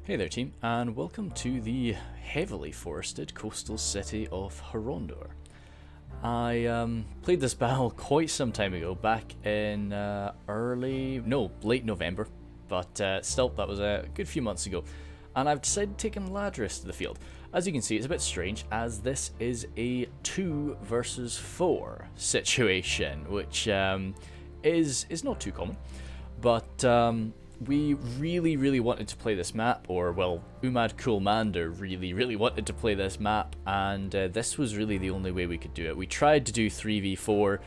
Hey there team, and welcome to the heavily forested coastal city of Horondor. I played this battle quite some time ago, back in late November, but still, that was a good few months ago, and I've decided to take Imladris to the field. As you can see, it's a bit strange, as this is a 2 versus 4 situation, which is not too common, but we really wanted to play this map, or well, Umad Coolmander really wanted to play this map, and this was really the only way we could do it. We tried to do 3v4,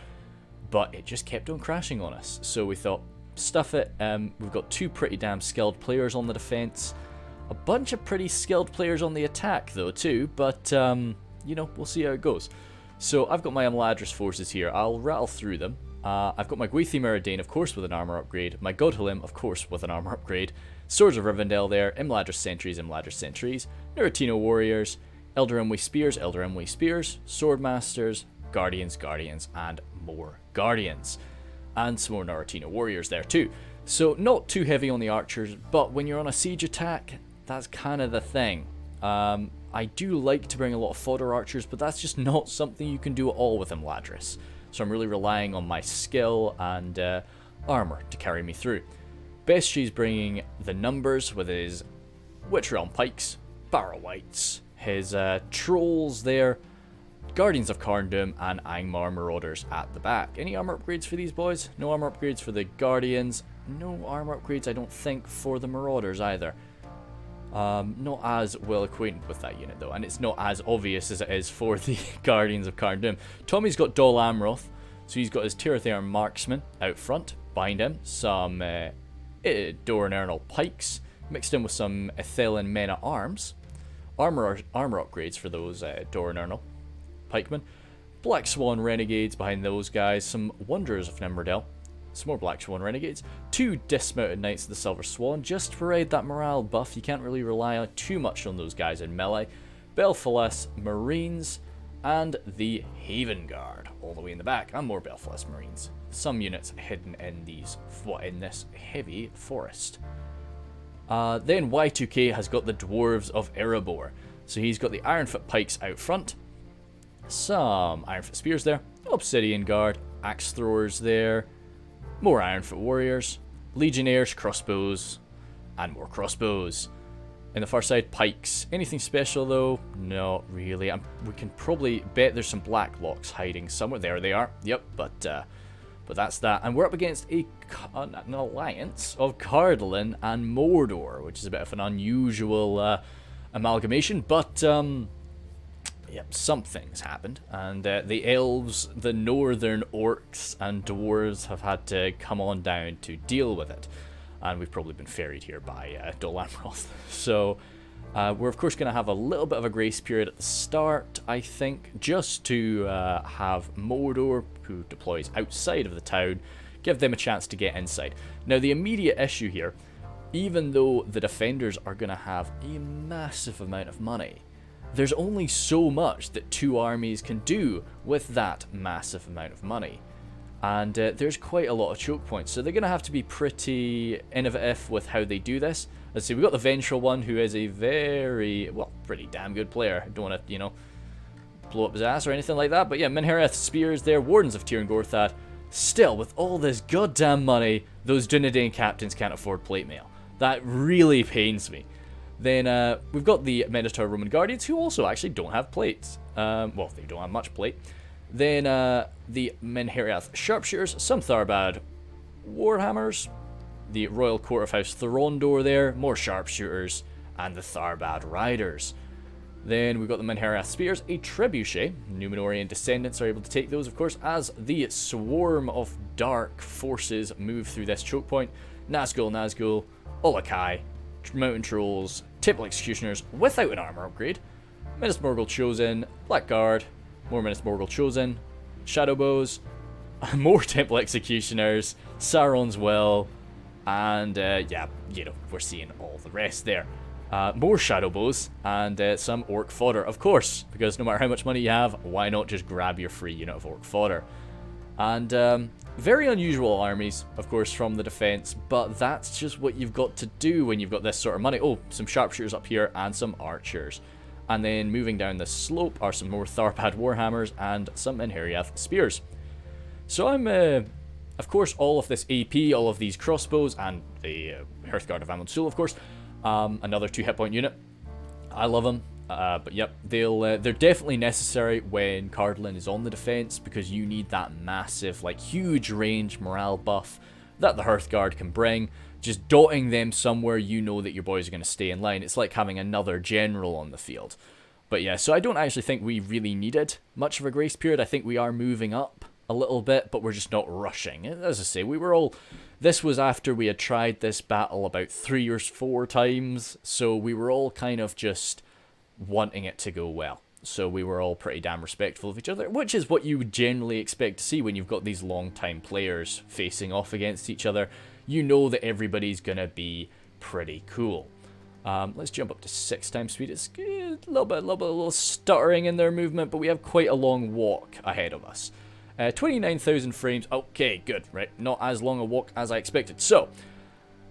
but it just kept on crashing on us, so we thought, stuff it. We've got two pretty damn skilled players on the defense, a bunch of pretty skilled players on the attack though too, but you know, we'll see how it goes. So I've got my Imladris forces here. I'll rattle through them. I've got my Gwathi Meridain, of course, with an armor upgrade. My Godhalim, of course, with an armor upgrade. Swords of Rivendell there. Imladris Sentries, Nuretino Warriors. Eldarimwe Spears. Swordmasters. Guardians, and more Guardians. And some more Nuretino Warriors there too. So not too heavy on the archers, but when you're on a siege attack, that's kind of the thing. I do like to bring a lot of fodder archers, but that's just not something you can do at all with Imladris. So I'm really relying on my skill and armor to carry me through. Bestry's bringing the numbers with his Witch Realm Pikes, Barrow Wights, his Trolls there, Guardians of Cardolan, and Angmar Marauders at the back. Any armor upgrades for these boys? No armor upgrades for the Guardians. No armor upgrades, I don't think, for the Marauders either. Not as well acquainted with that unit though, and it's not as obvious as it is for the Guardians of Cardolan. Tommy's got Dol Amroth, so he's got his Tirathair Marksman out front. Behind him, some Doranernal Pikes, mixed in with some Ithelin Men at Arms. Armor upgrades for those Doranernal Pikemen. Black Swan Renegades behind those guys, some Wanderers of Nimrodel. Some more Black Swan Renegades, 2 Dismounted Knights of the Silver Swan, just to provide that morale buff. You can't really rely too much on those guys in melee. Belfalis Marines, and the Haven Guard, all the way in the back, and more Belfalis Marines. Some units hidden in this heavy forest. Then Y2K has got the Dwarves of Erebor. So he's got the Ironfoot Pikes out front, some Ironfoot Spears there, Obsidian Guard, Axe Throwers there, more Ironfoot Warriors, Legionnaires, Crossbows, and more Crossbows. In the far side, Pikes. Anything special though? Not really. We can probably bet there's some Blacklocks hiding somewhere. There they are. Yep, but that's that. And we're up against an alliance of Cardolan and Mordor, which is a bit of an unusual amalgamation, but yep, something's happened, and the elves, the northern orcs and dwarves have had to come on down to deal with it, and we've probably been ferried here by Dol Amroth. So we're of course going to have a little bit of a grace period at the start, I think, just to have Mordor, who deploys outside of the town, give them a chance to get inside. Now the immediate issue here, even though the defenders are going to have a massive amount of money, there's only so much that two armies can do with that massive amount of money. And there's quite a lot of choke points, so they're going to have to be pretty innovative with how they do this. Let's see, we've got the Vengeful one, who is a pretty damn good player. I don't want to, blow up his ass or anything like that, but yeah, Minhareth Spears there, Wardens of Tir and Gorthad. Still, with all this goddamn money, those Dunedain captains can't afford plate mail. That really pains me. Then we've got the Minotaur Roman Guardians, who also actually don't have plates. Well, they don't have much plate. Then the Minhareth Sharpshooters, some Tharbad Warhammers, the Royal Court of House Horondor there, more Sharpshooters, and the Tharbad Riders. Then we've got the Minhareth Spears, a Trebuchet. Númenorian descendants are able to take those, of course, as the swarm of dark forces move through this choke point. Nazgul, Olokai, Mountain Trolls, Temple Executioners without an armor upgrade, Minas Morgul Chosen, Blackguard, more Minas Morgul Chosen, Shadowbows, more Temple Executioners, Sauron's Well, and yeah, we're seeing all the rest there. More Shadowbows, and some Orc Fodder, of course, because no matter how much money you have, why not just grab your free unit of Orc Fodder? And very unusual armies, of course, from the defense, but that's just what you've got to do when you've got this sort of money. Oh, some sharpshooters up here and some archers. And then moving down the slope are some more Tharbad Warhammers and some Minheriath Spears. So I'm, of course, all of this AP, all of these crossbows, and the Hearthguard of Amon Sul, of course. Another 2 hit point unit. I love them. But yep, they're definitely necessary when Cardolan is on the defense, because you need that massive, like, huge range morale buff that the Hearthguard can bring. Just dotting them somewhere you know that your boys are going to stay in line. It's like having another general on the field. But yeah, so I don't actually think we really needed much of a grace period. I think we are moving up a little bit, but we're just not rushing. As I say, we were all... This was after we had tried this battle about 3 or 4 times, so we were all kind of just wanting it to go well. So we were all pretty damn respectful of each other, which is what you would generally expect to see when you've got these long-time players facing off against each other. You know that everybody's going to be pretty cool. Let's jump up to 6 times speed. It's a little stuttering in their movement, but we have quite a long walk ahead of us. 29,000 frames. Okay, good. Right, not as long a walk as I expected. So,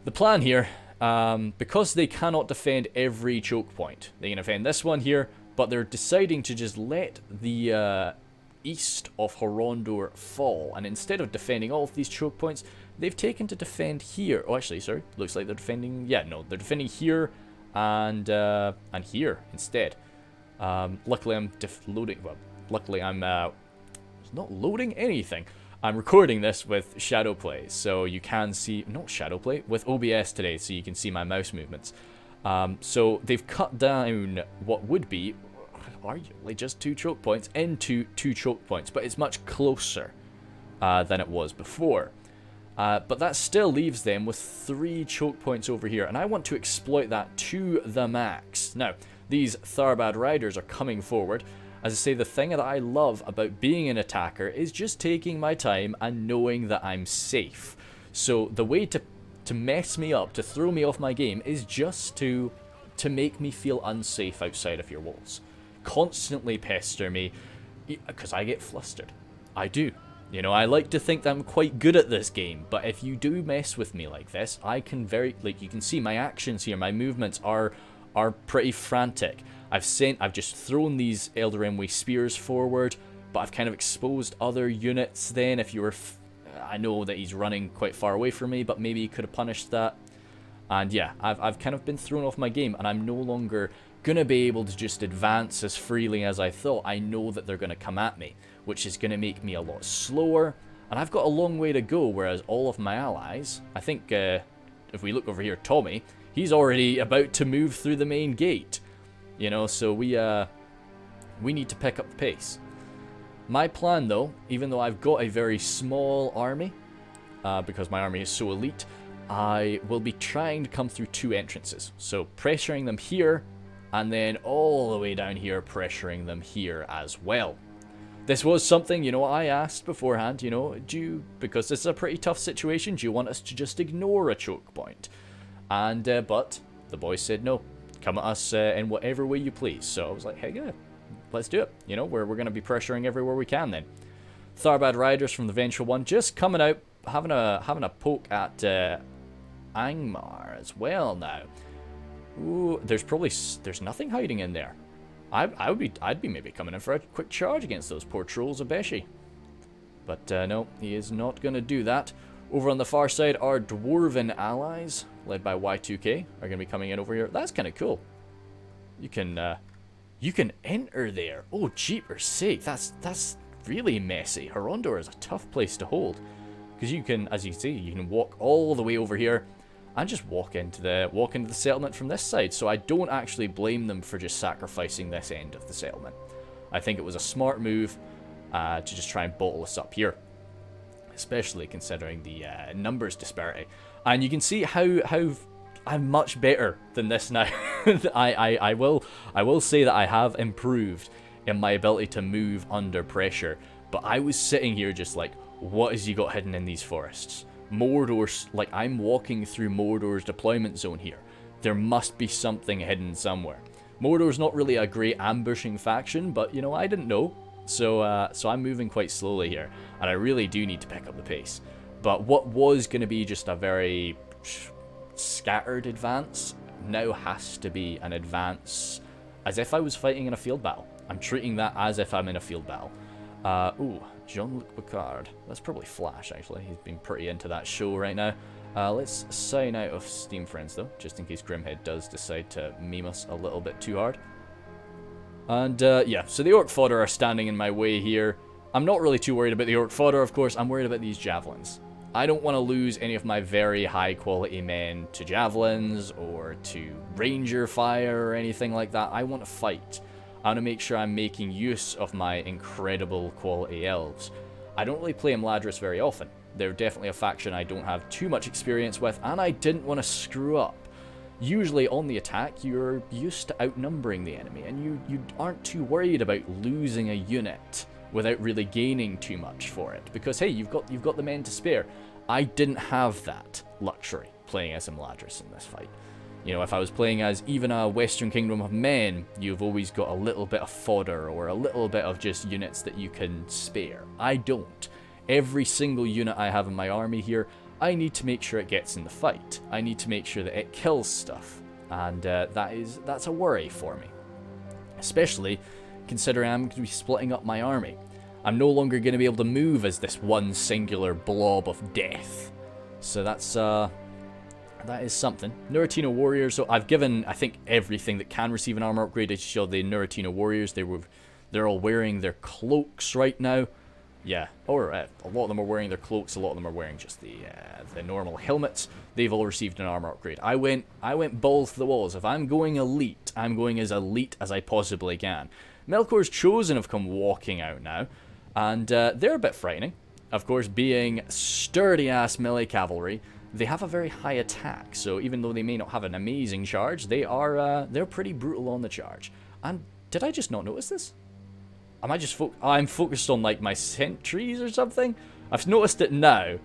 the plan here, because they cannot defend every choke point, they can defend this one here, but they're deciding to just let the east of Horondor fall, and instead of defending all of these choke points, they've taken to defend here. Oh, actually, sorry, looks like they're defending... Yeah, no, they're defending here and here instead. Luckily, I'm loading... Well, luckily, I'm not loading anything. I'm recording this with Shadowplay, so you can see... Not Shadowplay, with OBS today, so you can see my mouse movements. So they've cut down what would be arguably just 2 choke points into 2 choke points, but it's much closer than it was before. But that still leaves them with 3 choke points over here, and I want to exploit that to the max. Now, these Tharbad Riders are coming forward. As I say, the thing that I love about being an attacker is just taking my time and knowing that I'm safe. So the way to mess me up, to throw me off my game, is just to make me feel unsafe outside of your walls. Constantly pester me, because I get flustered. I do. You know, I like to think that I'm quite good at this game, but if you do mess with me like this, I can like, you can see my actions here, my movements are pretty frantic. I've just thrown these Elder Emway spears forward, but I've kind of exposed other units then. If you were... I know that he's running quite far away from me, but maybe he could have punished that. And yeah, I've kind of been thrown off my game, and I'm no longer gonna be able to just advance as freely as I thought. I know that they're gonna come at me, which is gonna make me a lot slower, and I've got a long way to go, whereas all of my allies, I think, if we look over here, Tommy, he's already about to move through the main gate. You know, so we need to pick up the pace. My plan, though, even though I've got a very small army, because my army is so elite, I will be trying to come through 2 entrances. So pressuring them here, and then all the way down here, pressuring them here as well. This was something, you know, I asked beforehand, you know, because this is a pretty tough situation, do you want us to just ignore a choke point? And, but the boys said no, come at us in whatever way you please. So I was like, hey, yeah, let's do it. You know, we're going to be pressuring everywhere we can then. Tharbad Riders from the Vengeful One just coming out, having a poke at Angmar as well now. Ooh, there's nothing hiding in there. I'd be maybe coming in for a quick charge against those poor trolls of Beshi. But no, he is not going to do that. Over on the far side, our dwarven allies, led by Y2K, are going to be coming in over here. That's kind of cool. You can enter there. Oh, jeepers sake, that's really messy. Horondor is a tough place to hold, because you can, as you see, you can walk all the way over here and just walk into the settlement from this side. So I don't actually blame them for just sacrificing this end of the settlement. I think it was a smart move to just try and bottle us up here, especially considering the numbers disparity. And you can see how I'm much better than this now. I will say that I have improved in my ability to move under pressure. But I was sitting here just like, what has he got hidden in these forests? Mordor's, like, I'm walking through Mordor's deployment zone here. There must be something hidden somewhere. Mordor's not really a great ambushing faction, but, you know, I didn't know. So I'm moving quite slowly here, and I really do need to pick up the pace. But what was going to be just a very scattered advance now has to be an advance as if I was fighting in a field battle. I'm treating that as if I'm in a field battle. Ooh, Jean-Luc Picard. That's probably Flash, actually. He's been pretty into that show right now. Let's sign out of Steam Friends, though, just in case Grimhead does decide to meme us a little bit too hard. And, yeah, so the Orc Fodder are standing in my way here. I'm not really too worried about the Orc Fodder, of course. I'm worried about these Javelins. I don't want to lose any of my very high-quality men to Javelins or to Ranger Fire or anything like that. I want to fight. I want to make sure I'm making use of my incredible quality elves. I don't really play Imladris very often. They're definitely a faction I don't have too much experience with, and I didn't want to screw up. Usually on the attack, you're used to outnumbering the enemy, and you aren't too worried about losing a unit without really gaining too much for it. Because, hey, you've got the men to spare. I didn't have that luxury playing as Imladris in this fight. You know, if I was playing as even a Western Kingdom of Men, you've always got a little bit of fodder or a little bit of just units that you can spare. I don't. Every single unit I have in my army here, I need to make sure it gets in the fight. I need to make sure that it kills stuff. And that's a worry for me. Especially considering I'm going to be splitting up my army. I'm no longer going to be able to move as this one singular blob of death. So that is something. Nuritino Warriors, so I've given, I think, everything that can receive an armor upgrade to show the Nuritino Warriors. They're all wearing their cloaks right now. Yeah, or a lot of them are wearing their cloaks, a lot of them are wearing just the normal helmets. They've all received an armor upgrade. I went balls to the walls. If I'm going elite, I'm going as elite as I possibly can. Melkor's Chosen have come walking out now, and they're a bit frightening. Of course, being sturdy-ass melee cavalry, they have a very high attack, so even though they may not have an amazing charge, they're pretty brutal on the charge. And did I just not notice this? Am I just I'm focused on like my sentries or something? I've noticed it now,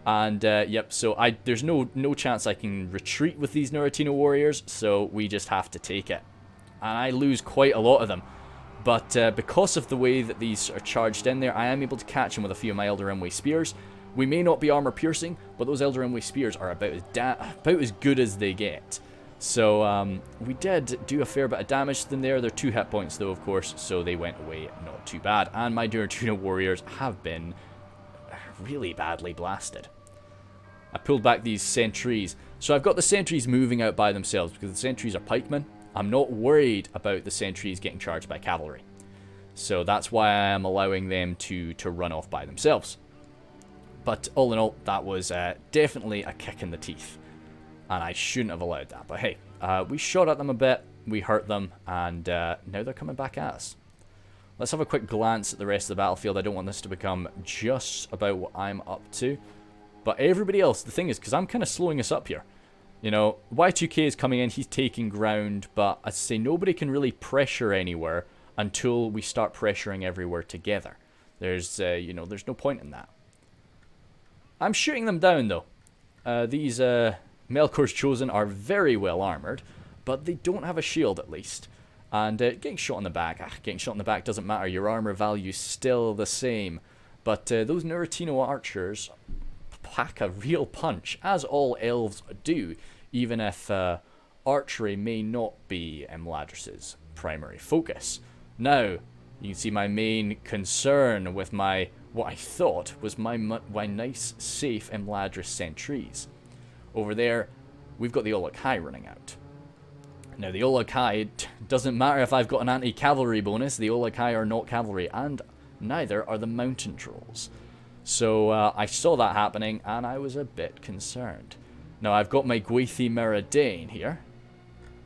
and yep. So there's no chance I can retreat with these Nuritino Warriors, so we just have to take it. And I lose quite a lot of them, but because of the way that these are charged in there, I am able to catch them with a few of my Elder Rimway spears. We may not be armor piercing, but those Elder Rimway spears are about as good as they get. So we did do a fair bit of damage to them there. They're 2 hit points though, of course, so they went away not too bad. And my Nuritino Warriors have been really badly blasted. I pulled back these sentries. So I've got the sentries moving out by themselves because the sentries are pikemen. I'm not worried about the sentries getting charged by cavalry. So that's why I am allowing them to run off by themselves. But all in all, that was definitely a kick in the teeth. And I shouldn't have allowed that. But hey, we shot at them a bit, we hurt them, and now they're coming back at us. Let's have a quick glance at the rest of the battlefield. I don't want this to become just about what I'm up to. But everybody else, the thing is, because I'm kind of slowing us up here. You know, Y2K is coming in, he's taking ground, but I say nobody can really pressure anywhere until we start pressuring everywhere together. There's, you know, there's no point in that. I'm shooting them down, though. These Melkor's Chosen are very well armoured, but they don't have a shield, at least. And getting shot in the back, getting shot in the back doesn't matter. Your armour value's still the same. But those Nuritino archers pack a real punch, as all elves do, even if archery may not be Imladris' primary focus. Now, you can see my main concern with my, what I thought was my nice, safe Imladris sentries. Over there, we've got the Olog-hai running out. Now, the Olog-hai, doesn't matter if I've got an anti-cavalry bonus, the Olog-hai are not cavalry, and neither are the mountain trolls. So, I saw that happening, and I was a bit concerned. Now, I've got my Gwathi Meridain here,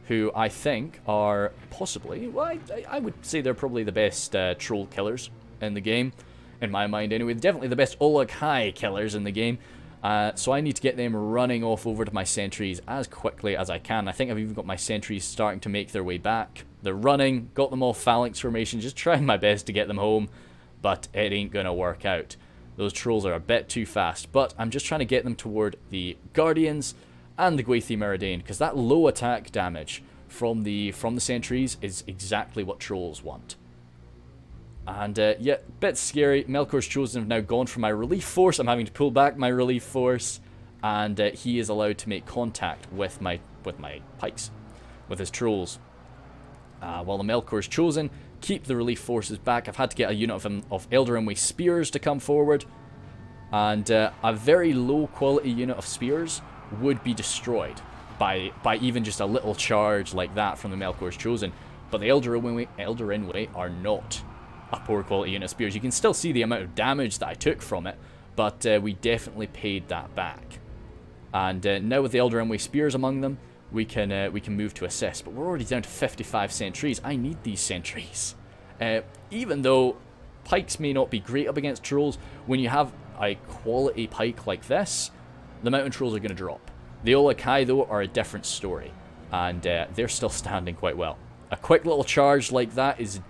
who I think are possibly, well, I would say they're probably the best troll killers in the game, in my mind anyway. Definitely the best Olog-hai killers in the game. So I need to get them running off over to my sentries as quickly as I can. I think I've even got my sentries starting to make their way back. They're running, got them all phalanx formation, just trying my best to get them home, but it ain't gonna work out. Those trolls are a bit too fast, but I'm just trying to get them toward the Guardians and the Gwathi Meridain, because that low attack damage from the sentries is exactly what trolls want. And yeah, bit scary. Melkor's Chosen have now gone for my relief force. I'm having to pull back my relief force, and he is allowed to make contact with my pikes, with his trolls. While the Melkor's Chosen keep the relief forces back. I've had to get a unit of Elder Rimway spears to come forward, and a very low quality unit of spears would be destroyed by even just a little charge like that from the Melkor's Chosen. But the Elder Rimway are not a poor quality unit of spears. You can still see the amount of damage that I took from it, but we definitely paid that back. And now with the Elder Rimway spears among them, we can move to assist. But we're already down to 55 sentries. I need these sentries. Even though pikes may not be great up against trolls, when you have a quality pike like this, the mountain trolls are going to drop. The Olokai, though, are a different story, and they're still standing quite well. A quick little charge like that is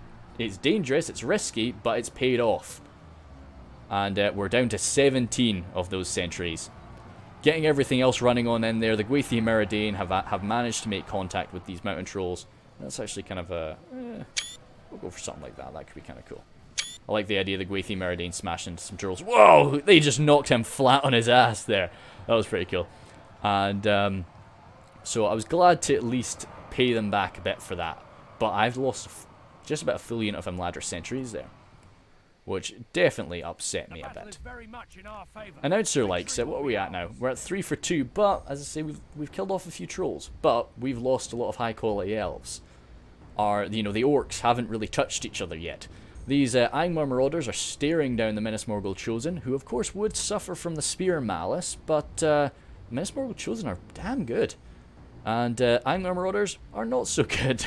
dangerous, it's risky, but it's paid off. And we're down to 17 of those sentries. Getting everything else running on in there, the Gwathi Meridian have managed to make contact with these mountain trolls. That's actually kind of a... we'll go for something like that, that could be kind of cool. I like the idea of the Gwathi Meridian smashing into some trolls. Whoa! They just knocked him flat on his ass there. That was pretty cool. And so I was glad to at least pay them back a bit for that. But I've lost just about a full unit of Imladris sentries there, which definitely upset me a bit. Announcer likes it. What are we at now? We're at 3 for 2, but as I say, we've killed off a few trolls, but we've lost a lot of high quality elves. The orcs haven't really touched each other yet. These Angmar marauders are staring down the Men of Cardolan Chosen, who of course would suffer from the spear malice, but Men of Cardolan Chosen are damn good, and Angmar marauders are not so good.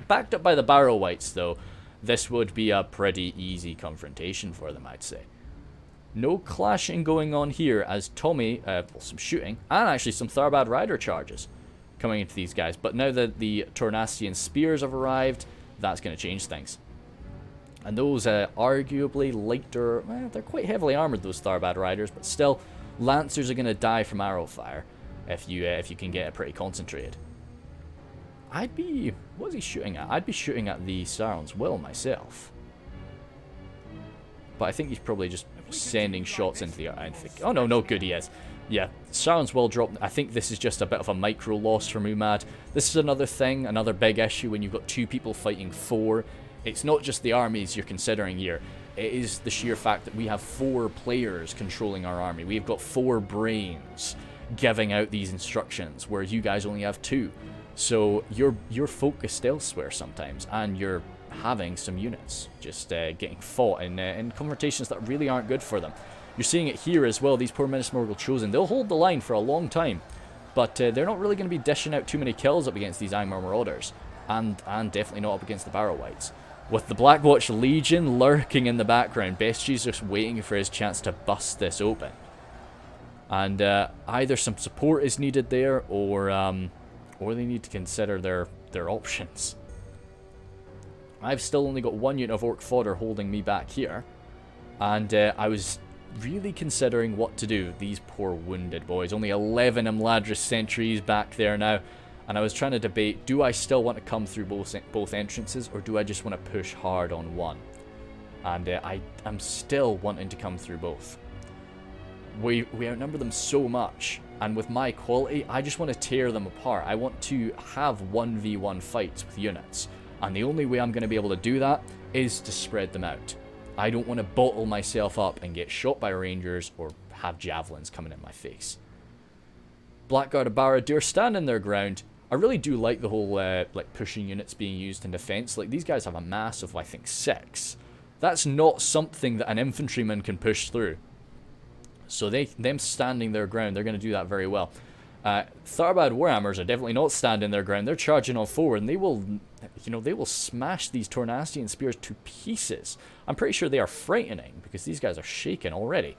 Backed up by the Barrow Wights, though, this would be a pretty easy confrontation for them, I'd say. No clashing going on here, as Tommy, some shooting, and actually some Tharbad Rider charges coming into these guys. But now that the Tornastian Spears have arrived, that's going to change things. And those arguably lighter, well, they're quite heavily armoured, those Tharbad Riders, but still, Lancers are going to die from arrow fire if you can get it pretty concentrated. What is he shooting at? I'd be shooting at the Sauron's Will myself. But I think he's probably just sending shots into the... oh no, good he is. Yeah, Sauron's Will dropped. I think this is just a bit of a micro loss from Umad. This is another thing, another big issue when you've got 2 people fighting 4. It's not just the armies you're considering here. It is the sheer fact that we have 4 players controlling our army. We've got 4 brains giving out these instructions, where you guys only have 2. So you're focused elsewhere sometimes, and you're having some units just getting fought in confrontations that really aren't good for them. You're seeing it here as well. These poor Men of Cardolan Chosen, they'll hold the line for a long time, but they're not really going to be dishing out too many kills up against these Angmar Marauders, and definitely not up against the Barrow Wights. With the Blackwatch Legion lurking in the background, Bestie's just waiting for his chance to bust this open. And either some support is needed there, or they need to consider their options. I've still only got 1 unit of Orc fodder holding me back here, and I was really considering what to do. These poor wounded boys. Only 11 Imladris sentries back there now, and I was trying to debate, do I still want to come through both entrances, or do I just want to push hard on one? And I'm still wanting to come through both. We outnumber them so much, and with my quality, I just want to tear them apart. I want to have 1v1 fights with units, and the only way I'm going to be able to do that is to spread them out. I don't want to bottle myself up and get shot by rangers or have javelins coming in my face. Blackguard of Barad-dûr standing their ground. I really do like the whole like pushing units being used in defense. Like, these guys have a mass of, I think, 6. That's not something that an infantryman can push through. So them standing their ground, they're going to do that very well. Tharbad Warhammers are definitely not standing their ground. They're charging on forward, and they will smash these Tornastian spears to pieces. I'm pretty sure they are frightening, because these guys are shaking already.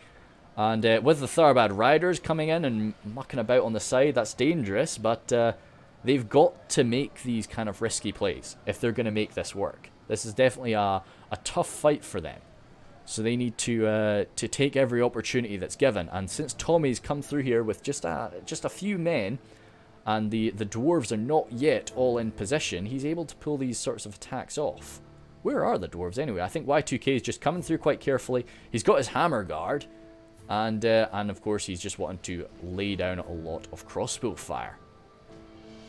And with the Tharbad Riders coming in and mucking about on the side, that's dangerous, but they've got to make these kind of risky plays if they're going to make this work. This is definitely a tough fight for them. So they need to take every opportunity that's given. And since Tommy's come through here with just a few men, and the dwarves are not yet all in position, he's able to pull these sorts of attacks off, Where are the dwarves anyway? I think Y2K is just coming through quite carefully. He's got his hammer guard. And of course, he's just wanting to lay down a lot of crossbow fire.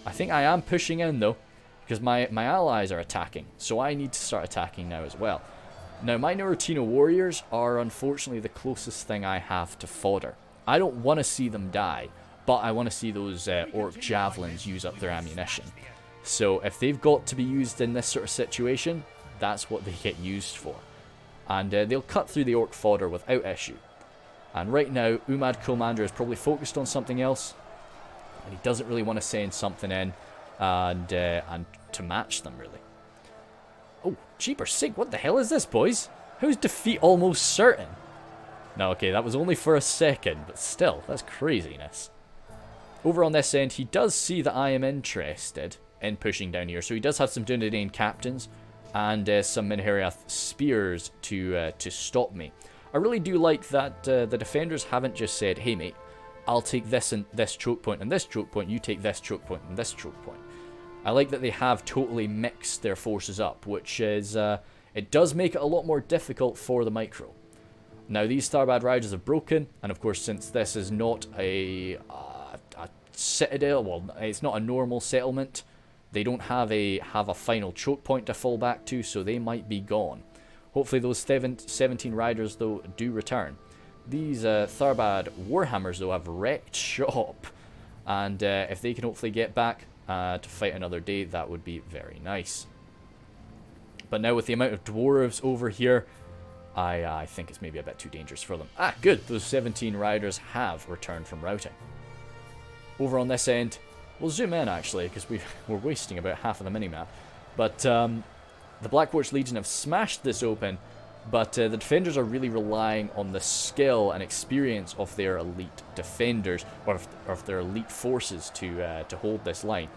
I think I am pushing in, though, because my allies are attacking. So I need to start attacking now as well. Now, my Neurotina warriors are unfortunately the closest thing I have to fodder. I don't want to see them die, but I want to see those orc javelins use up their ammunition. So if they've got to be used in this sort of situation, that's what they get used for. And they'll cut through the orc fodder without issue. And right now, Umad Commander is probably focused on something else, and he doesn't really want to send something in and to match them, really. Oh, jeepers sake, what the hell is this, boys? How's defeat almost certain? No, okay, that was only for a second, but still, that's craziness. Over on this end, he does see that I am interested in pushing down here, so he does have some Dunedain captains and some Minheriath spears to stop me. I really do like that the defenders haven't just said, hey mate, I'll take this and this choke point and this choke point, you take this choke point and this choke point. I like that they have totally mixed their forces up, which is, it does make it a lot more difficult for the micro. Now these Starbad Riders are broken, and of course since this is not a citadel, well it's not a normal settlement, they don't have a final choke point to fall back to, so they might be gone. Hopefully those 17 riders, though, do return. These Tharbad Warhammers, though, have wrecked shop. And if they can hopefully get back to fight another day, that would be very nice. But now with the amount of dwarves over here, I think it's maybe a bit too dangerous for them. Ah, good. Those 17 riders have returned from routing. Over on this end, we'll zoom in, actually, because we're wasting about half of the minimap. But the Blackwarch Legion have smashed this open, but the defenders are really relying on the skill and experience of their elite defenders, or of their elite forces to hold this line.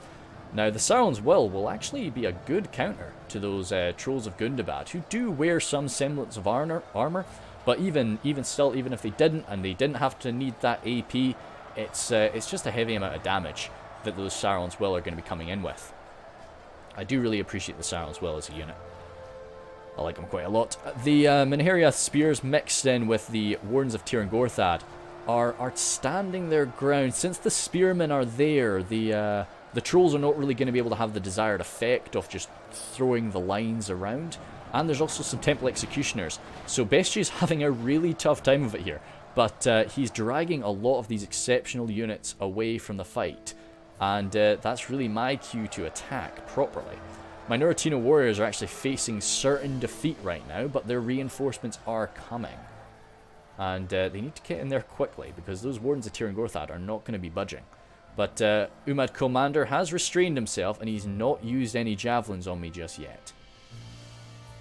Now, the Sauron's Will actually be a good counter to those Trolls of Gundabad, who do wear some semblance of armor, but even still, even if they didn't, and they didn't have to need that AP, it's just a heavy amount of damage that those Sauron's Will are going to be coming in with. I do really appreciate the Sauron's Will as a unit. I like them quite a lot. The Minheriath Spears mixed in with the Wardens of Tir and Gorthad are standing their ground. Since the Spearmen are there, the Trolls are not really going to be able to have the desired effect of just throwing the lines around. And there's also some Temple Executioners. So Bestie's having a really tough time of it here. But he's dragging a lot of these exceptional units away from the fight. And that's really my cue to attack properly. My Neurotina warriors are actually facing certain defeat right now, but their reinforcements are coming. And they need to get in there quickly, because those Wardens of Tir and Gorthad are not going to be budging. But Umad Commander has restrained himself, and he's not used any javelins on me just yet.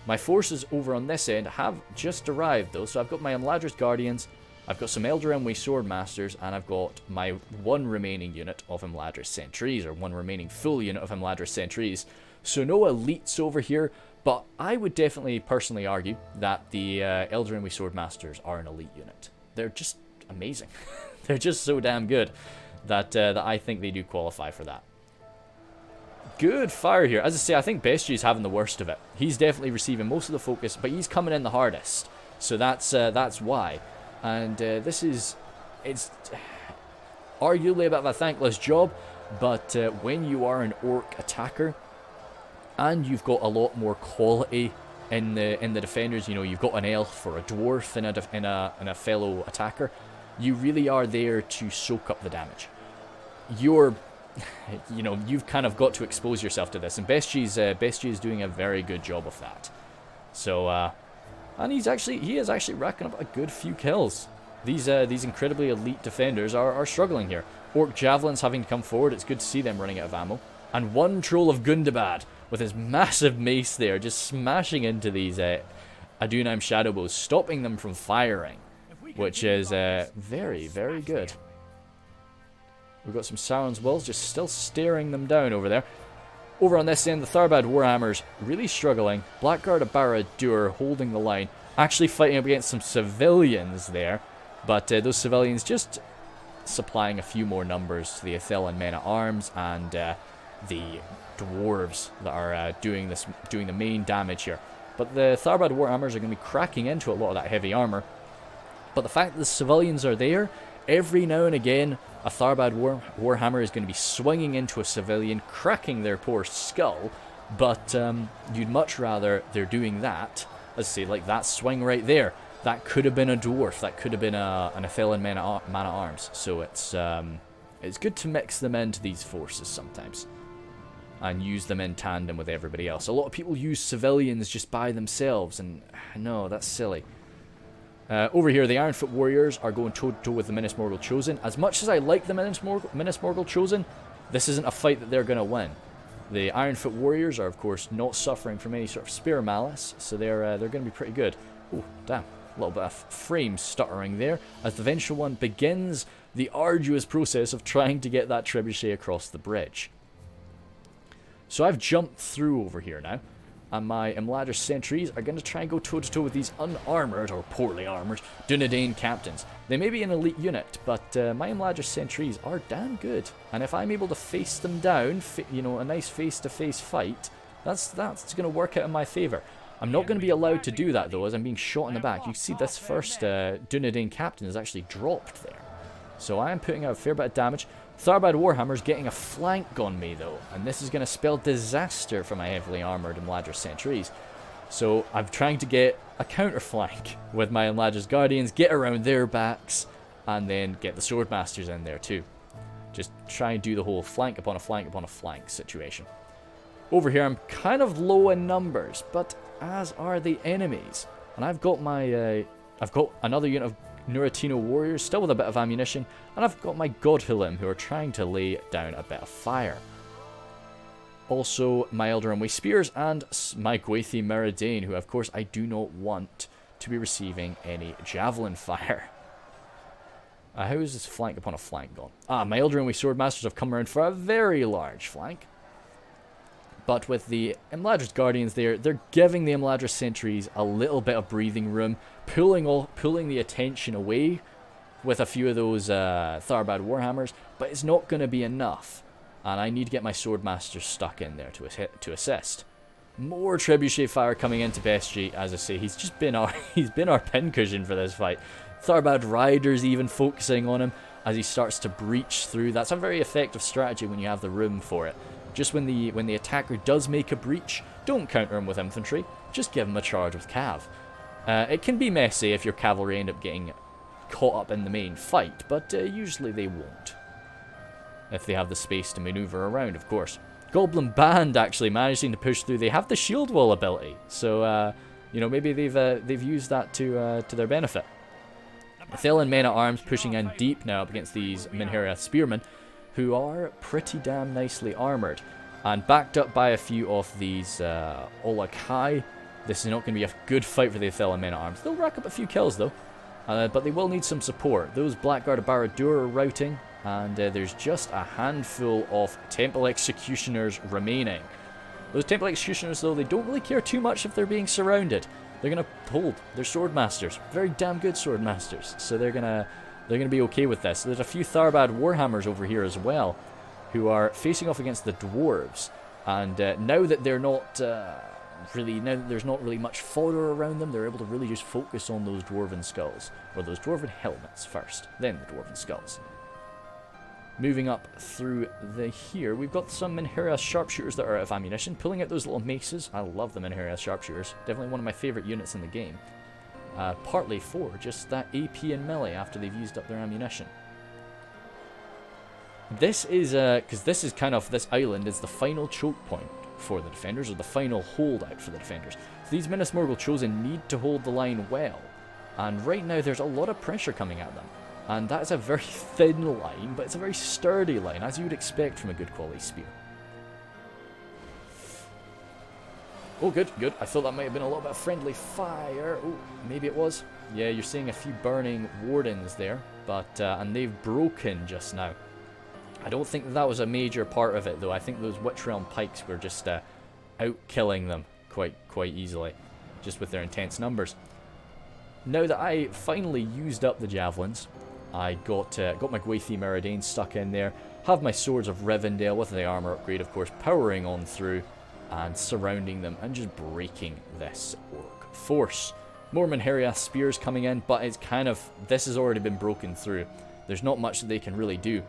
My forces over on this end have just arrived, though, so I've got my Imladris Guardians, I've got some Elder Emwe Swordmasters, and I've got my one remaining unit of Imladris Sentries, or one remaining full unit of Imladris Sentries. So no elites over here, but I would definitely personally argue that the Elder Emwe Swordmasters are an elite unit. They're just amazing. They're just so damn good that I think they do qualify for that. Good fire here. As I say, I think Bestie is having the worst of it. He's definitely receiving most of the focus, but he's coming in the hardest. So that's why. And it's arguably a bit of a thankless job, but when you are an orc attacker and you've got a lot more quality in the defenders, you know, you've got an elf or a dwarf in a fellow attacker, you really are there to soak up the damage. You've kind of got to expose yourself to this, and Bestie is doing a very good job of that. So and he is actually racking up a good few kills. These incredibly elite defenders are struggling here. Orc Javelins having to come forward. It's good to see them running out of ammo. And one Troll of Gundabad with his massive mace there, just smashing into these Adunheim Shadowbows, stopping them from firing, which is very, very good. We've got some Sauron's Wills just still staring them down over there. Over on this end, the Tharbad Warhammers really struggling. Blackguard of Barad-dûr holding the line. Actually fighting up against some civilians there. But those civilians just supplying a few more numbers to the Athelan men-at-arms and the dwarves that are doing the main damage here. But the Tharbad Warhammers are going to be cracking into a lot of that heavy armor. But the fact that the civilians are there, every now and again, a Tharbad Warhammer is going to be swinging into a civilian, cracking their poor skull. But you'd much rather they're doing that, as say, like that swing right there. That could have been a dwarf. That could have been an Athelan man at arms. So it's good to mix them into these forces sometimes, and use them in tandem with everybody else. A lot of people use civilians just by themselves, and no, that's silly. Over here, the Ironfoot Warriors are going toe-to-toe with the Minas Morgul Chosen. As much as I like the Minas Morgul Chosen, this isn't a fight that they're going to win. The Ironfoot Warriors are, of course, not suffering from any sort of spear malice, so they're going to be pretty good. Oh, damn. A little bit of frame stuttering there, as the Vengeful One begins the arduous process of trying to get that trebuchet across the bridge. So I've jumped through over here now, and my Imladris sentries are going to try and go toe-to-toe with these unarmoured, or poorly armoured, Dunedain captains. They may be an elite unit, but my Imladris sentries are damn good. And if I'm able to face them down, you know, a nice face-to-face fight, that's going to work out in my favour. I'm not going to be allowed to do that, though, as I'm being shot in the back. You can see this first Dunedain captain is actually dropped there. So I am putting out a fair bit of damage. Tharbad Warhammer's getting a flank on me, though, and this is going to spell disaster for my heavily armoured Imladris sentries. So I'm trying to get a counter flank with my Imladris Guardians, get around their backs, and then get the Swordmasters in there too. Just try and do the whole flank upon a flank upon a flank situation. Over here I'm kind of low in numbers, but as are the enemies. And I've got my, I've got another unit of Nuratino warriors, still with a bit of ammunition, and I've got my Godhulim, who are trying to lay down a bit of fire. Also, my Eldarin Way Spears and my Gwathi Meridain, who of course I do not want to be receiving any javelin fire. How is this flank upon a flank gone? My Eldarin Way Swordmasters have come around for a very large flank. But with the Imladris Guardians there, they're giving the Imladris sentries a little bit of breathing room, pulling the attention away with a few of those Tharbad Warhammers, but it's not going to be enough. And I need to get my Swordmasters stuck in there to assist. More trebuchet fire coming into Bestri, as I say, he's been our pincushion for this fight. Tharbad Riders even focusing on him as he starts to breach through. That's a very effective strategy when you have the room for it. Just when the attacker does make a breach, don't counter him with infantry, just give him a charge with cav. It can be messy if your cavalry end up getting caught up in the main fight, but usually they won't. If they have the space to maneuver around, of course. Goblin Band actually managing to push through. They have the shield wall ability, so you know, maybe they've used that to their benefit. Athelan men at arms pushing in deep now up against these Minheriath spearmen, who are pretty damn nicely armoured, and backed up by a few of these Olakai. This is not going to be a good fight for the Athelan men at arms. They'll rack up a few kills though, but they will need some support. Those Blackguard of Barad-dûr are routing, and there's just a handful of Temple Executioners remaining. Those Temple Executioners, though, they don't really care too much if they're being surrounded. They're going to hold. They're Swordmasters. Very damn good Swordmasters. So they're going to be okay with this. There's a few Tharbad Warhammers over here as well, who are facing off against the Dwarves. And now that they're not now that there's not really much fodder around them, they're able to really just focus on those Dwarven skulls. Or those Dwarven helmets first, then the Dwarven skulls. Moving up through here, we've got some Minheriath sharpshooters that are out of ammunition, pulling out those little maces. I love the Minheriath sharpshooters. Definitely one of my favourite units in the game. Partly for just that AP and melee after they've used up their ammunition. This is, because this island is the final choke point for the defenders, or the final holdout for the defenders. So these Minas Morgul Chosen need to hold the line well. And right now there's a lot of pressure coming at them. And that is a very thin line, but it's a very sturdy line, as you would expect from a good quality spear. Oh, good, good. I thought that might have been a little bit of friendly fire. Oh, maybe it was. Yeah, you're seeing a few burning wardens there, but and they've broken just now. I don't think that was a major part of it, though. I think those Witch Realm pikes were just out-killing them quite easily, just with their intense numbers. Now that I finally used up the javelins, I got my Gwathi Meridain stuck in there, have my Swords of Rivendell with the armor upgrade, of course, powering on through, and surrounding them and just breaking this orc force. More Menheriath spears coming in, but it's kind of, this has already been broken through. There's not much that they can really do.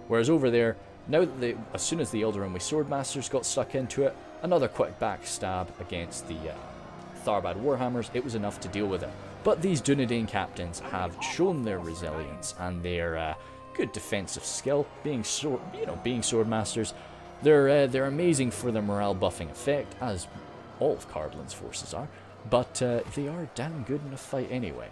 Whereas over there, now that as soon as the Eldarin Swordmasters got stuck into it, another quick backstab against the Tharbad Warhammers, it was enough to deal with it. But these Dunedain captains have shown their resilience and their good defensive skill, being swordmasters. They're amazing for their morale buffing effect, as all of Cardolan's forces are, but they are damn good in a fight anyway.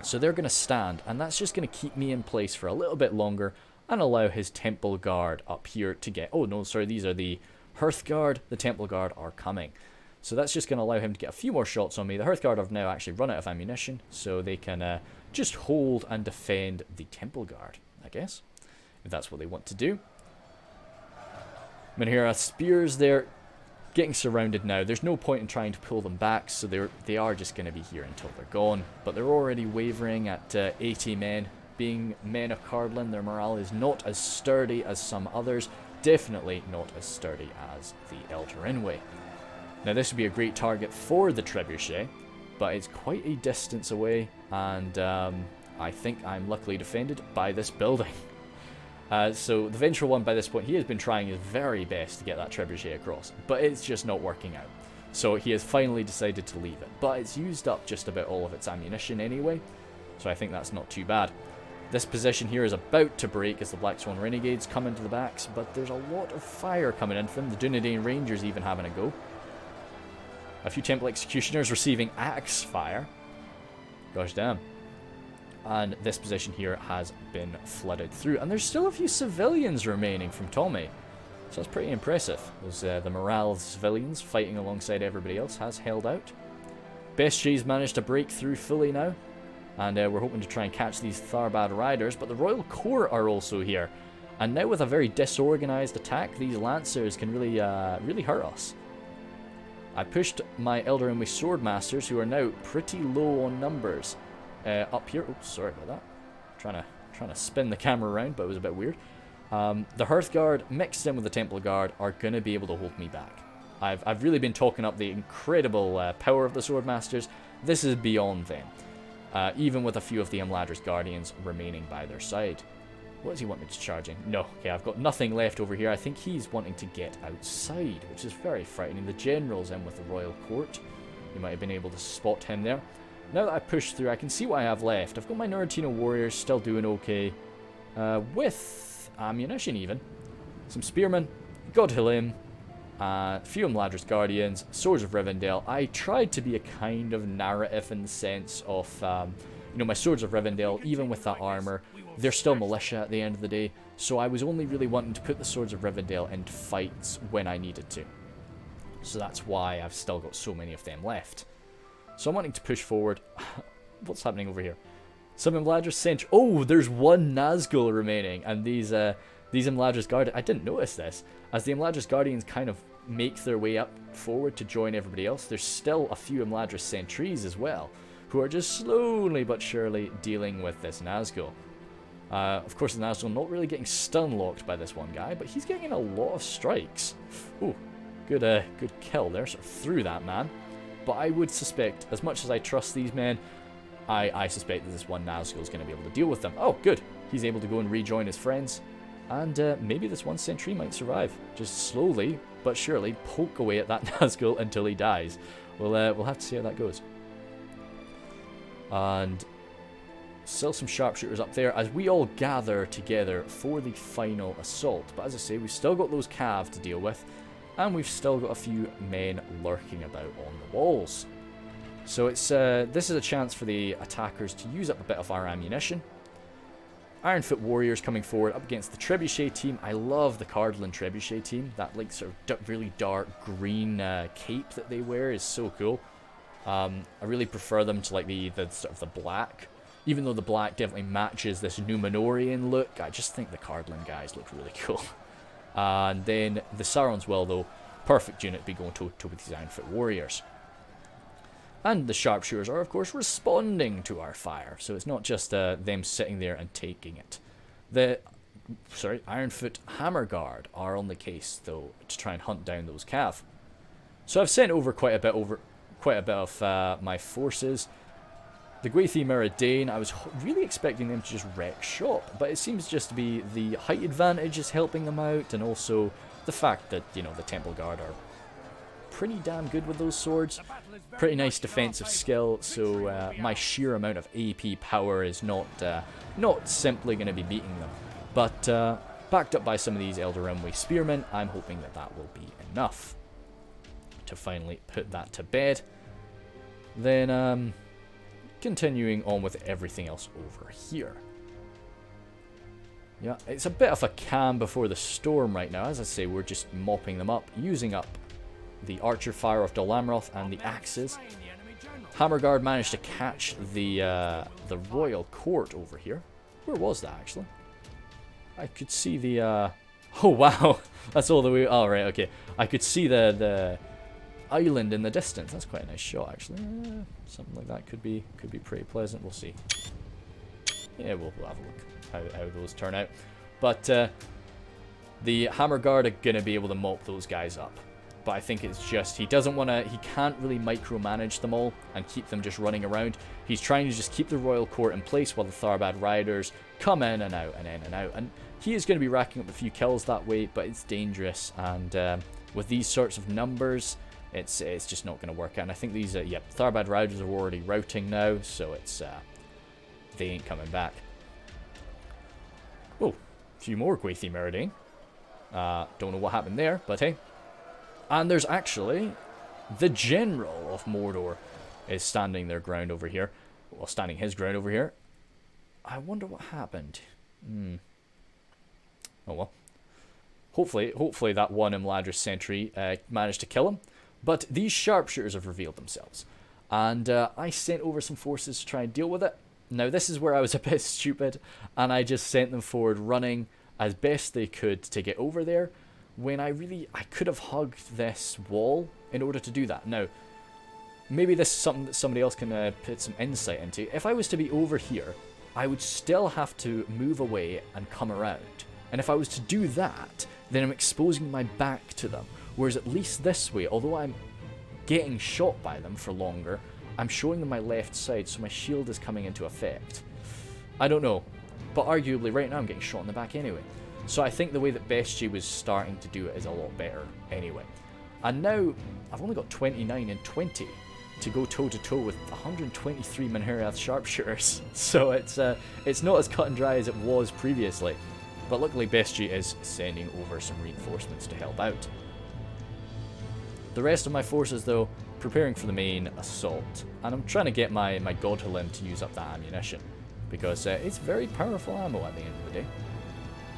So they're going to stand, and that's just going to keep me in place for a little bit longer and allow his Temple Guard up here to get... Oh, no, sorry, these are the Hearthguard. The Temple Guard are coming. So that's just going to allow him to get a few more shots on me. The Hearthguard have now actually run out of ammunition, so they can just hold and defend the Temple Guard, I guess, if that's what they want to do. Menheriath spears there, getting surrounded now. There's no point in trying to pull them back, so they are just going to be here until they're gone. But they're already wavering at 80 men. Being Men of Cardolan, their morale is not as sturdy as some others. Definitely not as sturdy as the Eldarin way. Now this would be a great target for the Trebuchet, but it's quite a distance away, and I think I'm luckily defended by this building. So the Vengeful One, by this point, he has been trying his very best to get that Trebuchet across, but it's just not working out. So he has finally decided to leave it, but it's used up just about all of its ammunition anyway, so I think that's not too bad. This position here is about to break as the Black Swan Renegades come into the backs, but there's a lot of fire coming in from them. The Dunedain Rangers even having a go. A few Temple Executioners receiving axe fire. Gosh damn. And this position here has been flooded through. And there's still a few civilians remaining from Tommy. So that's pretty impressive. The morale of the civilians fighting alongside everybody else has held out. Bestie's managed to break through fully now. And we're hoping to try and catch these Tharbad Riders. But the Royal Court are also here. And now with a very disorganized attack, these Lancers can really hurt us. I pushed my Eldarin Swordmasters, who are now pretty low on numbers, up here. Oops, sorry about that. Trying to spin the camera around, but it was a bit weird. The Hearthguard mixed in with the Temple Guard are going to be able to hold me back. I've really been talking up the incredible power of the Swordmasters. This is beyond them. Even with a few of the Imladris Guardians remaining by their side. What does he want me to charge in? No, okay, I've got nothing left over here. I think he's wanting to get outside, which is very frightening. The General's in with the Royal Court. You might have been able to spot him there. Now that I push through, I can see what I have left. I've got my Nuratina Warriors still doing okay. With ammunition even. Some Spearmen, God Hilim, a few Imladris Guardians, Swords of Rivendell. I tried to be a kind of narrative in the sense of, my Swords of Rivendell, even with that armor, they're still militia at the end of the day, so I was only really wanting to put the Swords of Rivendell into fights when I needed to. So that's why I've still got so many of them left. So I'm wanting to push forward. What's happening over here? Some Imladris Sentry. Oh, there's one Nazgul remaining, and these Imladris Guardians. I didn't notice this. As the Imladris Guardians kind of make their way up forward to join everybody else, there's still a few Imladris Sentries as well, who are just slowly but surely dealing with this Nazgul. Of course, the Nazgul not really getting stun locked by this one guy, but he's getting a lot of strikes. Ooh, good kill there, sort of through that man. But I would suspect, as much as I trust these men, I suspect that this one Nazgul is going to be able to deal with them. Oh, good. He's able to go and rejoin his friends. And maybe this one sentry might survive. Just slowly but surely poke away at that Nazgul until he dies. We'll have to see how that goes. And still some sharpshooters up there as we all gather together for the final assault. But as I say, we've still got those cav to deal with, and we've still got a few men lurking about on the walls. So it's this is a chance for the attackers to use up a bit of our ammunition. Ironfoot Warriors coming forward up against the Trebuchet team. I love the Cardolan Trebuchet team. That like sort of really dark green cape that they wear is so cool. I really prefer them to like the sort of the black. Even though the black definitely matches this Numenorian look, I just think the Cardolan guys look really cool. And then the Saurons will, though, perfect unit to be going toe-to-toe with these Ironfoot Warriors. And the Sharpshooters are, of course, responding to our fire, so it's not just them sitting there and taking it. The Ironfoot Hammerguard are on the case though to try and hunt down those cav. So I've sent over quite a bit of my forces. The Gwathi Meridain, I was really expecting them to just wreck shop, but it seems just to be the height advantage is helping them out, and also the fact that, you know, the Temple Guard are pretty damn good with those swords. Pretty nice defensive skill, so my sheer amount of AP power is not simply going to be beating them. But backed up by some of these Elder Realmway Spearmen, I'm hoping that that will be enough to finally put that to bed. Then, continuing on with everything else over here. Yeah, it's a bit of a calm before the storm right now. As I say, we're just mopping them up, using up the Archer Fire of Dol Amroth and the axes. Hammerguard managed to catch the Royal Court over here. Where was that, actually? I could see the... Oh, wow! That's all the way... Oh, right, okay. I could see the island in the distance. That's quite a nice shot, actually. Something like that could be pretty pleasant. We'll see. Yeah, we'll have a look how those turn out. But the Hammerguard are going to be able to mop those guys up. But I think it's just, he can't really micromanage them all and keep them just running around. He's trying to just keep the Royal Court in place while the Tharbad Riders come in and out and in and out. And he is going to be racking up a few kills that way, but it's dangerous. And with these sorts of numbers, it's just not going to work out. And I think these, Tharbad Riders are already routing now, so it's, they ain't coming back. Oh, a few more Gwathi Meridain. Don't know what happened there, but hey. And there's actually the General of Mordor is standing their ground over here. Well, standing his ground over here. I wonder what happened. Oh well. Hopefully that one Imladris sentry managed to kill him. But these sharpshooters have revealed themselves. And I sent over some forces to try and deal with it. Now this is where I was a bit stupid. And I just sent them forward running as best they could to get over there. When I could have hugged this wall in order to do that. Now, maybe this is something that somebody else can put some insight into. If I was to be over here, I would still have to move away and come around. And if I was to do that, then I'm exposing my back to them. Whereas at least this way, although I'm getting shot by them for longer, I'm showing them my left side, so my shield is coming into effect. I don't know, but arguably right now I'm getting shot in the back anyway. So I think the way that Bestie was starting to do it is a lot better anyway. And now, I've only got 29 and 20 to go toe-to-toe with 123 Minheriath sharpshooters. So it's not as cut and dry as it was previously. But luckily Bestie is sending over some reinforcements to help out. The rest of my forces, though, preparing for the main assault. And I'm trying to get my Godhalim to use up that ammunition. Because it's very powerful ammo at the end of the day.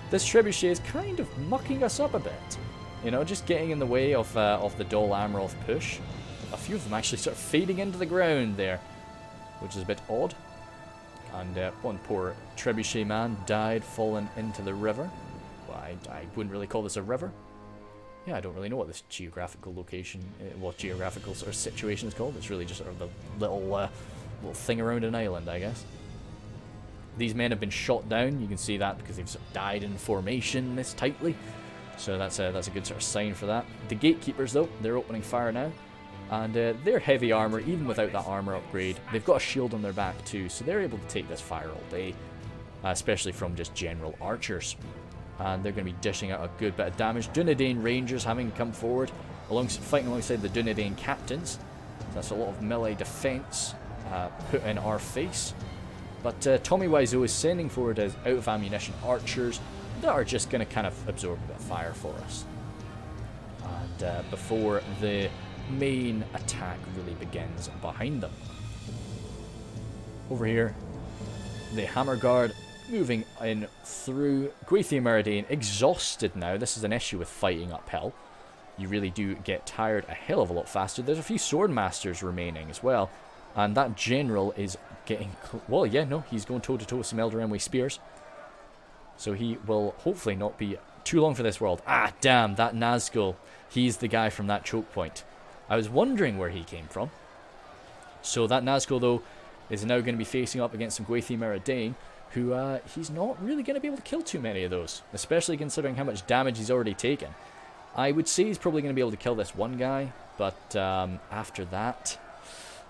This trebuchet is kind of mucking us up a bit. You know, just getting in the way of the Dol Amroth push. A few of them actually start fading into the ground there, which is a bit odd. And one poor trebuchet man died falling into the river. Well, I wouldn't really call this a river. Yeah, I don't really know what this geographical location, geographical sort of situation is called. It's really just sort of the little thing around an island, I guess. These men have been shot down. You can see that because they've sort of died in formation this tightly. So that's a good sort of sign for that. The gatekeepers, though, they're opening fire now. And they're heavy armor, even without that armor upgrade. They've got a shield on their back too, so they're able to take this fire all day. Especially from just general archers. And they're going to be dishing out a good bit of damage. Dunedain Rangers having come forward, fighting alongside the Dunedain captains. So that's a lot of melee defense put in our face. But Tommy Wiseau is sending forward his out-of-ammunition archers that are just going to kind of absorb a bit of fire for us. And before the main attack really begins behind them. Over here, the Hammerguard moving in through. Gwathi Meridain exhausted now. This is an issue with fighting uphill. You really do get tired a hell of a lot faster. There's a few Swordmasters remaining as well. And that general is getting... Well, yeah, no, he's going toe-to-toe with some Elder Realmway Spears. So he will hopefully not be too long for this world. Ah, damn, that Nazgul. He's the guy from that choke point. I was wondering where he came from. So that Nazgul, though, is now going to be facing up against some Gwathi Meridain. who he's not really going to be able to kill too many of those, especially considering how much damage he's already taken. I would say he's probably going to be able to kill this one guy, but after that,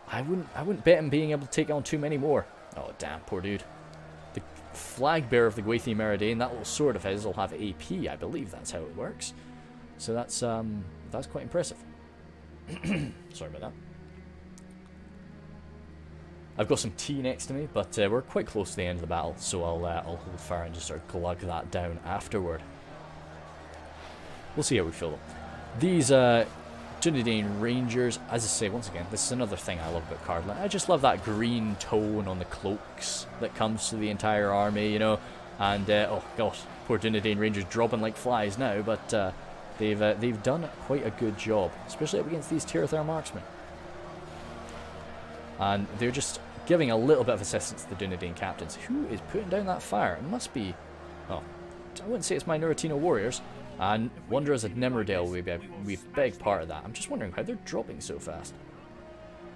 I wouldn't bet him being able to take on too many more. Oh damn, poor dude. The flag bearer of the Gwathi Meridian, that little sword of his will have AP, I believe that's how it works. So that's quite impressive. Sorry about that. I've got some tea next to me, but we're quite close to the end of the battle, so I'll hold fire and just sort of glug that down afterward. We'll see how we feel though. These Dunedain Rangers, as I say, once again, this is another thing I love about Cardolan. I just love that green tone on the cloaks that comes to the entire army, you know. And oh gosh, poor Dunedain Rangers dropping like flies now, but they've done quite a good job, especially up against these Tirithar marksmen. And they're just giving a little bit of assistance to the Dunedain captains. Who is putting down that fire? It must be, well, I wouldn't say it's my Nuritino warriors. And Wanderers at Nimrodale will be a big part of that. I'm just wondering how they're dropping so fast.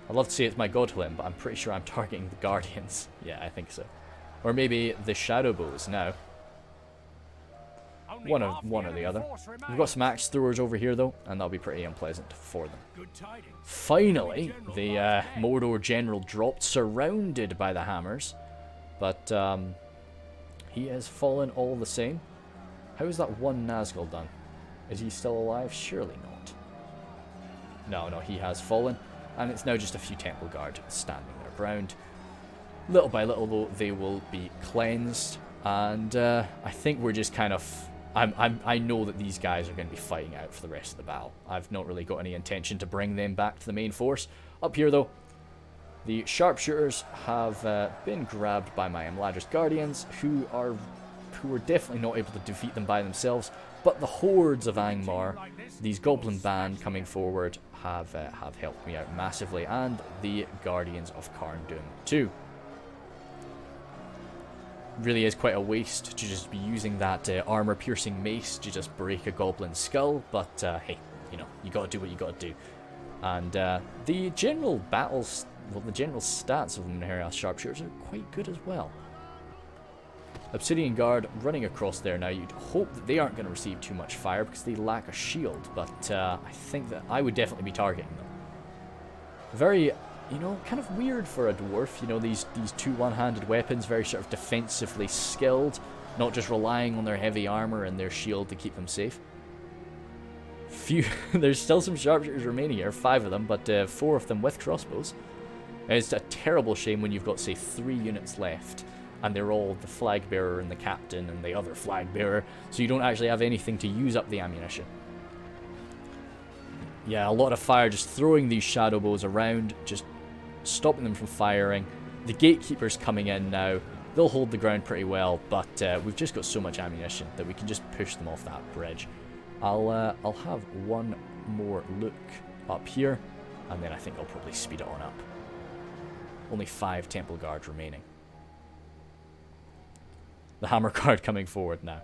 I'd love to say it's my Godwin, but I'm pretty sure I'm targeting the Guardians. Yeah, I think so. Or maybe the Shadow Bows now. One or the other. We've got some axe throwers over here though, and that'll be pretty unpleasant for them. Finally, the Mordor general dropped, surrounded by the hammers, but he has fallen all the same. How is that one Nazgul done? Is he still alive? Surely not. No, he has fallen, and it's now just a few Temple Guard standing their ground. Little by little though, they will be cleansed, and I think we're just kind of... I know that these guys are going to be fighting out for the rest of the battle. I've not really got any intention to bring them back to the main force. Up here though, the sharpshooters have been grabbed by my Imladris Guardians, who were definitely not able to defeat them by themselves, but the hordes of Angmar, these goblin band coming forward, have helped me out massively, and the Guardians of Cardolan too. Really is quite a waste to just be using that armor-piercing mace to just break a goblin skull, but hey, you know, you gotta do what you gotta do. And the general battles, well, the general stats of the Menheriath sharpshooters are quite good as well. Obsidian Guard running across there now. You'd hope that they aren't going to receive too much fire because they lack a shield, but I think that I would definitely be targeting them. Very, you know, kind of weird for a dwarf, you know, these two one-handed weapons, very sort of defensively skilled, not just relying on their heavy armor and their shield to keep them safe. There's still some sharpshooters remaining here, 5 of them, but 4 of them with crossbows. And it's a terrible shame when you've got, say, 3 units left, and they're all the flag bearer and the captain and the other flag bearer, so you don't actually have anything to use up the ammunition. Yeah, a lot of fire, just throwing these shadow bows around, just stopping them from firing. The gatekeepers coming in now, they'll hold the ground pretty well, but we've just got so much ammunition that we can just push them off that bridge. I'll have one more look up here, and then I think I'll probably speed it on up. Only 5 Temple Guard remaining. The Hammer Guard coming forward now.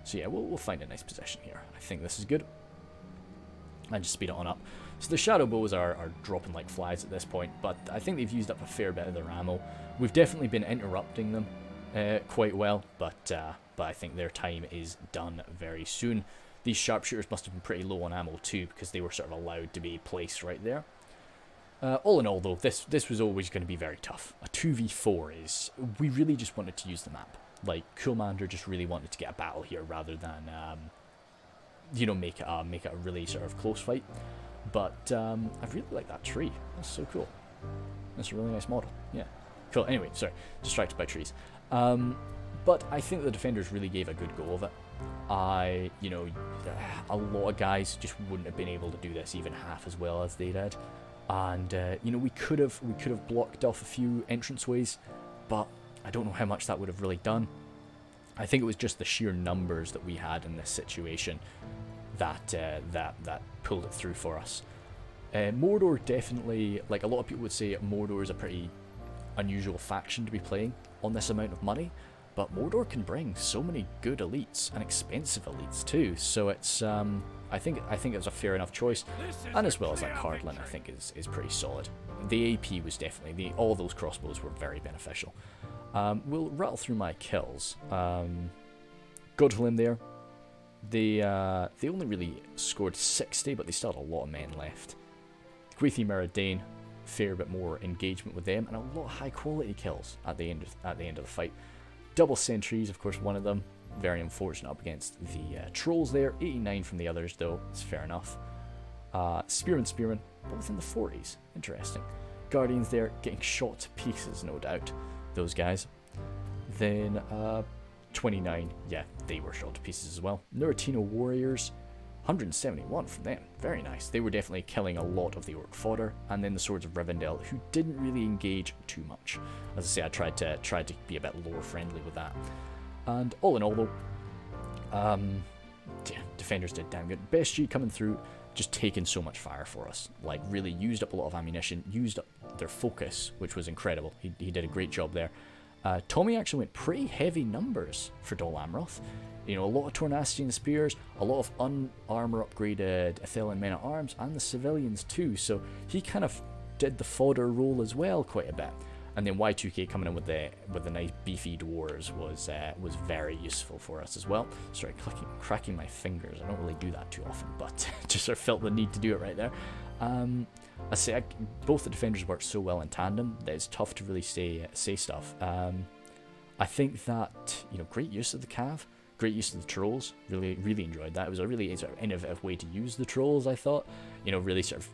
So yeah, we'll find a nice position here. I think this is good. And just speed it on up. So the Shadow Bows are dropping like flies at this point, but I think they've used up a fair bit of their ammo. We've definitely been interrupting them quite well, but I think their time is done very soon. These sharpshooters must have been pretty low on ammo too, because they were sort of allowed to be placed right there. All in all though, this was always going to be very tough. A 2v4 is... We really just wanted to use the map. Like, Coolmander just really wanted to get a battle here rather than, you know, make it a really sort of close fight. But I really like that tree. That's so cool. That's a really nice model. Yeah. Cool. Anyway, sorry. Distracted by trees. But I think the defenders really gave a good go of it. You know, a lot of guys just wouldn't have been able to do this even half as well as they did. And you know, we could have blocked off a few entranceways, but I don't know how much that would have really done. I think it was just the sheer numbers that we had in this situation that pulled it through for us. Mordor definitely, like a lot of people would say, Mordor is a pretty unusual faction to be playing on this amount of money, but Mordor can bring so many good elites and expensive elites too. So it's I think it was a fair enough choice, and as well as that Cardolan, I think is pretty solid. The AP was definitely all those crossbows were very beneficial. We'll rattle through my kills. Godhelm there. They only really scored 60, but they still had a lot of men left. Gwethi Meridane, fair bit more engagement with them, and a lot of high quality kills at the end of the fight. Double sentries, of course, one of them. Very unfortunate up against the trolls there. 89 from the others, though. It's fair enough. Spearmen, both in the 40s. Interesting. Guardians there, getting shot to pieces, no doubt. Those guys. Then 29, yeah, they were shot to pieces as well. Nuritino Warriors, 171 from them. Very nice. They were definitely killing a lot of the orc fodder. And then the Swords of Rivendell, who didn't really engage too much. As I say, I tried to be a bit lore friendly with that. And all in all, though, defenders did damn good. Best G coming through, just taking so much fire for us. Like, really used up a lot of ammunition, used up their focus, which was incredible. He did a great job there. Tommy actually went pretty heavy numbers for Dol Amroth. You know, a lot of Tornastian spears, a lot of armor upgraded Athelian men at arms, and the civilians too. So he kind of did the fodder role as well quite a bit. And then Y2K coming in with the nice beefy dwarves was very useful for us as well. Sorry, cracking my fingers. I don't really do that too often, but just sort of felt the need to do it right there. I say both the defenders worked so well in tandem that it's tough to really say stuff. I think that, you know, great use of the cav, great use of the trolls. Really enjoyed that. It was a really sort of innovative way to use the trolls. I thought, you know, really sort of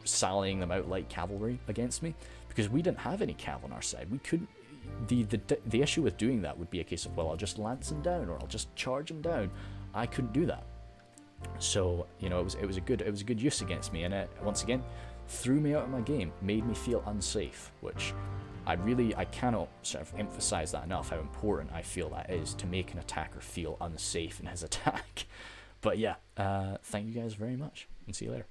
sallying them out like cavalry against me, because we didn't have any cav on our side. We couldn't. The issue with doing that would be a case of, well, I'll just lance them down or I'll just charge them down. I couldn't do that. So, you know, it was a good use against me, and it once again threw me out of my game, made me feel unsafe, which I cannot sort of emphasize that enough, how important I feel that is to make an attacker feel unsafe in his attack. But yeah, thank you guys very much, and see you later.